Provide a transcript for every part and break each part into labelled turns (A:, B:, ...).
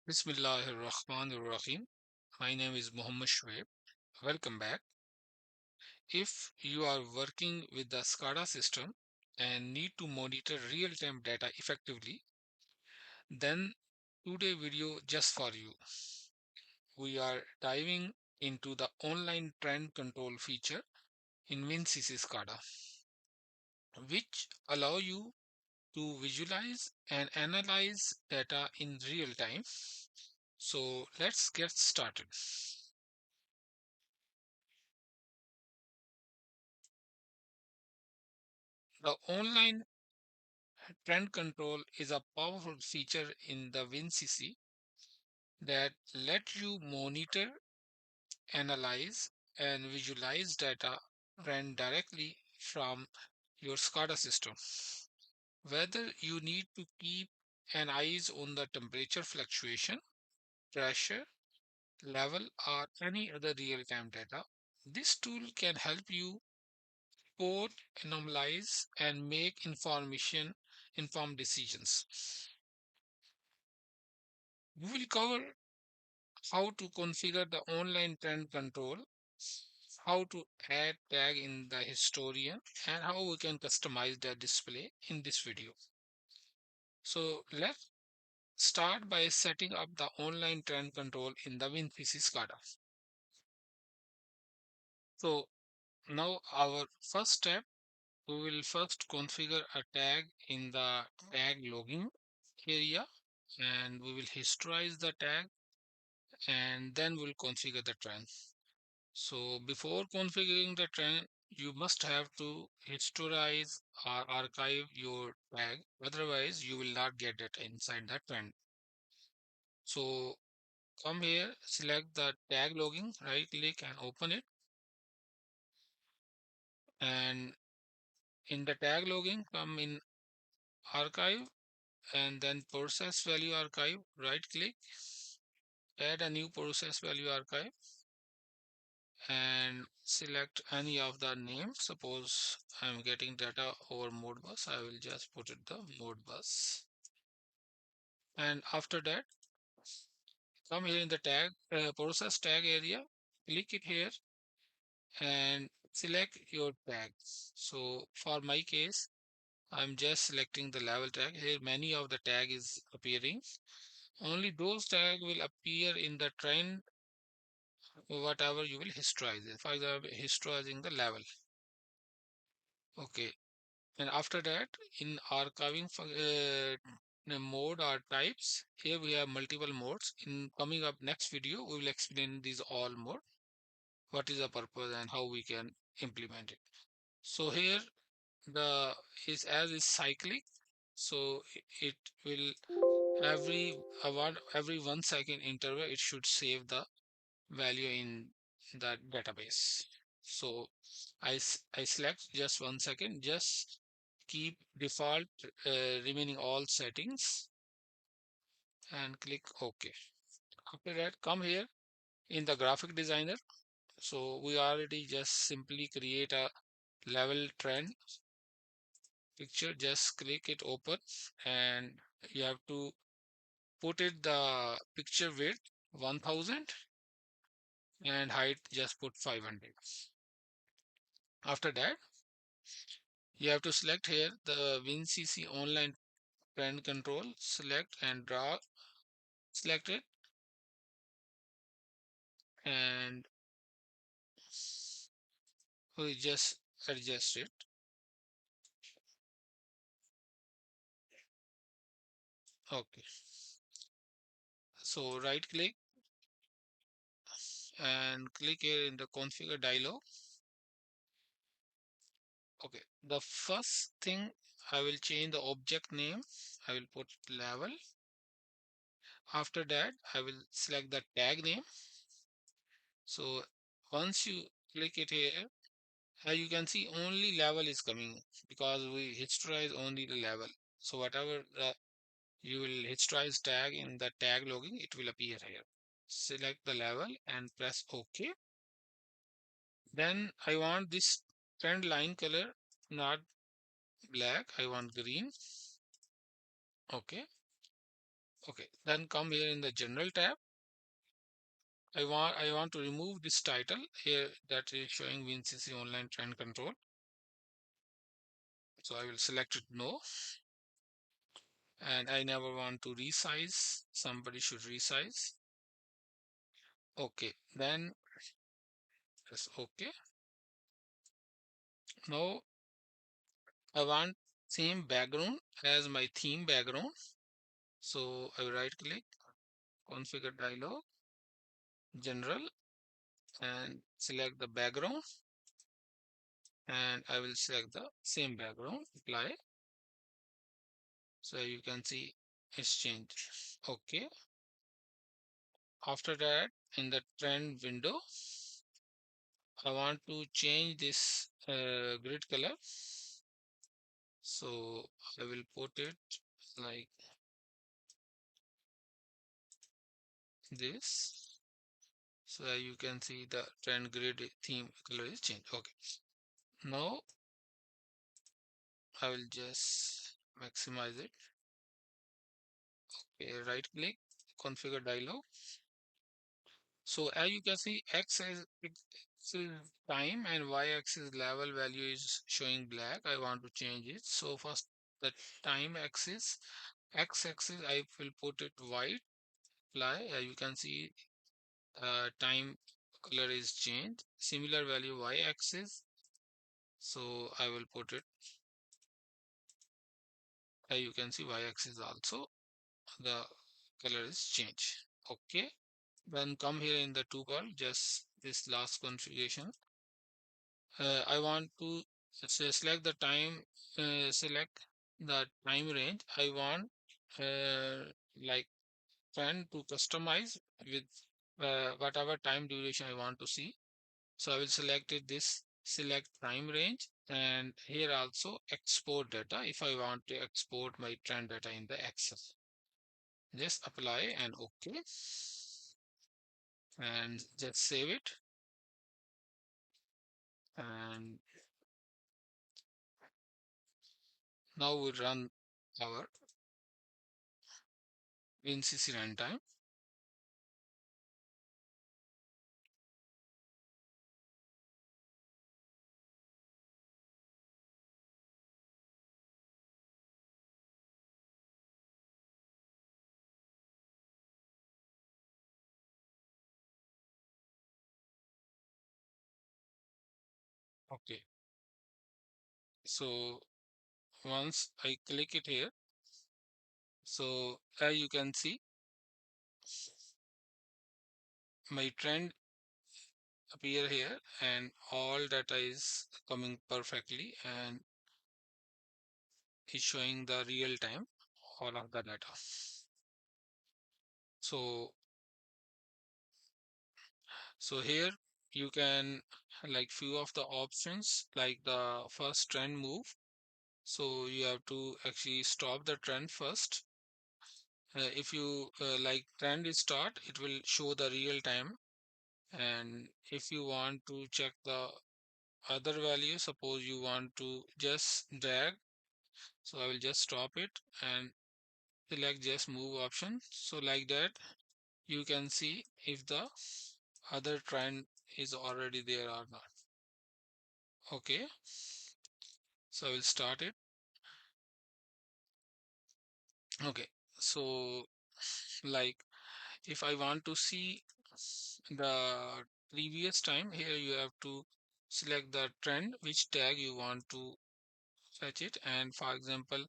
A: Bismillahirrahmanirrahim. My name is Muhammad Shoaib. Welcome back. If you are working with the SCADA system and need to monitor real-time data effectively, then today video just for you. We are diving into the online trend control feature in WinCC SCADA, which allow you to visualize and analyze data in real time. So let's get started. The online trend control is a powerful feature in the WinCC that let you monitor, analyze, and visualize data trend directly from your SCADA system. Whether you need to keep an eyes on the temperature fluctuation, pressure, level, or any other real-time data, this tool can help you spot, analyze, and make informed decisions. We will cover how to configure the online trend control, how to add tag in the historian, and how we can customize the display in this video. So let's start by setting up the online trend control in the WinPC SCADA. So now our first step, we will first configure a tag in the tag logging area, and we will historize the tag, and then we'll configure the trend. So before configuring the trend, you must have to historize or archive your tag. Otherwise, you will not get data inside that trend. So come here, select the tag logging, right click and open it. And in the tag logging, come in archive and then process value archive, right click, add a new process value archive and select any of the names. Suppose I'm getting data over Modbus, I will just put it the Modbus. And after that, come here in the tag process tag area, click it here and select your tag. So for my case, I'm just selecting the level tag. Here many of the tag is appearing. Only those tag will appear in the trend whatever you will historize. For example, historizing the level. Okay. And after that, in archiving mode or types, here we have multiple modes. In coming up next video, we will explain these all mode, what is the purpose and how we can implement it. So here the is cyclic, so it will every 1 second interval it should save the value in the database. So I select just 1 second, just keep default remaining all settings and click OK. After that, come here in the graphic designer. So we already just simply create a level trend picture, just click it open and you have to put it the picture width 1000 and height just put 500. After that, you have to select here the WinCC online trend control, select and draw, select it and we just adjust it. Okay, so right click and click here in the configure dialog. Okay, the first thing I will change the object name. I will put level. After that, I will select the tag name. So once you click it here, as you can see, only level is coming because we historize only the level. So whatever you will historize tag in the tag logging, it will appear here. Select the level and press OK. Then I want this trend line color not black, I want green. Okay. Okay, then come here in the general tab. I want to remove this title here that is showing WinCC online trend control. So I will select it no, and I never want to resize. Somebody should resize. Okay, then press OK. Now I want same background as my theme background. So I will right click, configure dialog, general, and select the background, and I will select the same background, apply. So you can see it's changed. Okay. After that, in the trend window, I want to change this grid color. So I will put it like this. So you can see the trend grid theme color is changed. Okay. Now I will just maximize it. Okay, right click, configure dialog. So as you can see, X is time and Y axis level value is showing black. I want to change it. So first the time axis, X axis I will put it white, apply. As you can see, time color is changed. Similar value Y axis. So I will put it. As you can see, Y axis also the color is changed. Okay. Then come here in the toolbar, just this last configuration. I want to select the time, select the time range. I want like trend to customize with whatever time duration I want to see. So I will select it, this select time range, and here also export data if I want to export my trend data in the Excel. Just apply and OK, and just save it. And now we run our WinCC runtime. Okay, so once I click it here, so as you can see, my trend appear here and all data is coming perfectly and is showing the real time all of the data. So here you can like few of the options, like the first trend move. So you have to actually stop the trend first. If you like trend is start, it will show the real time. And if you want to check the other value, suppose you want to just drag, so I will just stop it and select just move option. So like that you can see if the other trend is already there or not. Okay, so I will start it. Okay, so like if I want to see the previous time, here you have to select the trend, which tag you want to fetch it. And for example,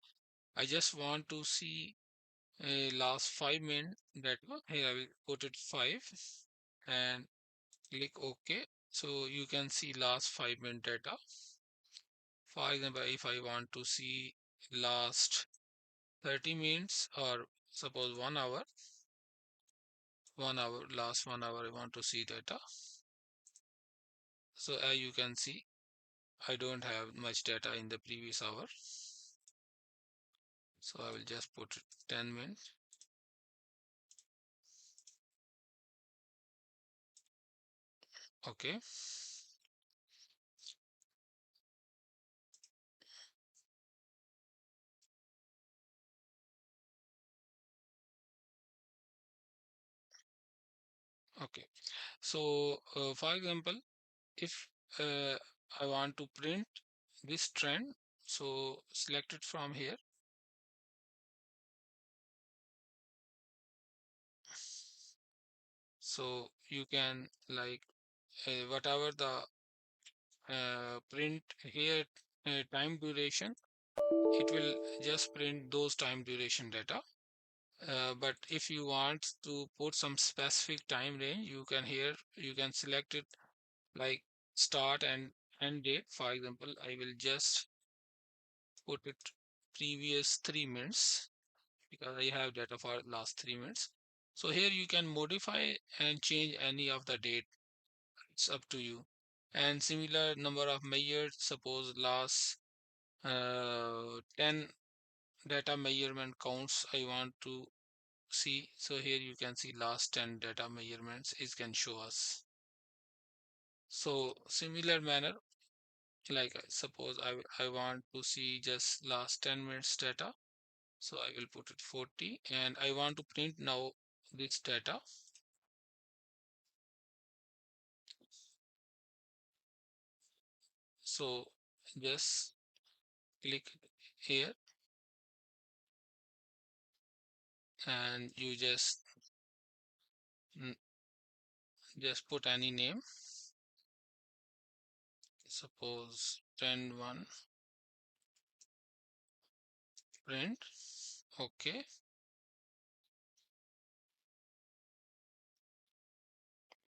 A: I just want to see a last 5 minute data. Here I will put it 5 and click OK. So you can see last 5 minute data. For example, if I want to see last 30 minutes or suppose 1 hour, last 1 hour, I want to see data. So as you can see, I don't have much data in the previous hour. So I will just put 10 minutes. Okay. Okay. So, for example, if uh, I want to print this trend, so select it from here. So you can like whatever the print here time duration, it will just print those time duration data. But if you want to put some specific time range, you can here you can select it like start and end date. For example, I will just put it previous 3 minutes because I have data for last 3 minutes. So here you can modify and change any of the date. It's up to you. And similar number of measured, suppose last 10 data measurement counts I want to see. So here you can see last 10 data measurements it can show us. So similar manner, like suppose I want to see just last 10 minutes data. So I will put it 40 and I want to print now this data. So just click here and you just put any name, suppose 10:1 print. Okay.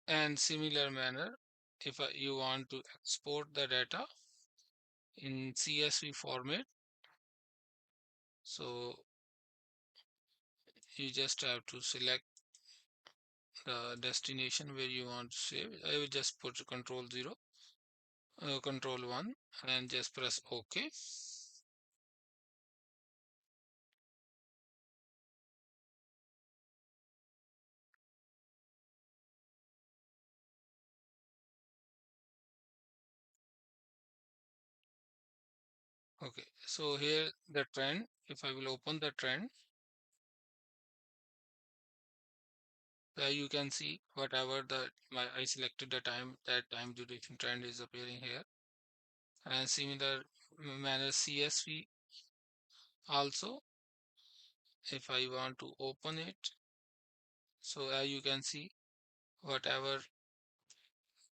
A: And similar manner, if you want to export the data in CSV format, so you just have to select the destination where you want to save. I will just put control 0, control 1 and just press OK. Okay, so here the trend, if I will open the trend, you can see whatever I selected the time, that time duration trend is appearing here. And similar manner CSV also, if I want to open it, so you can see whatever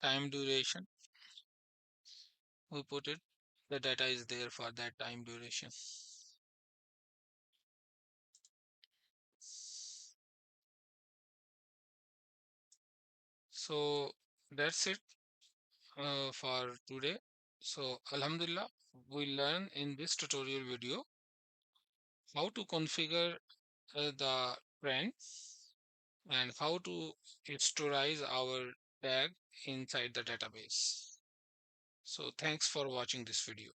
A: time duration we put it, the data is there for that time duration. So that's it for today. So Alhamdulillah, we learn in this tutorial video how to configure the trend and how to historize our tag inside the database. So thanks for watching this video.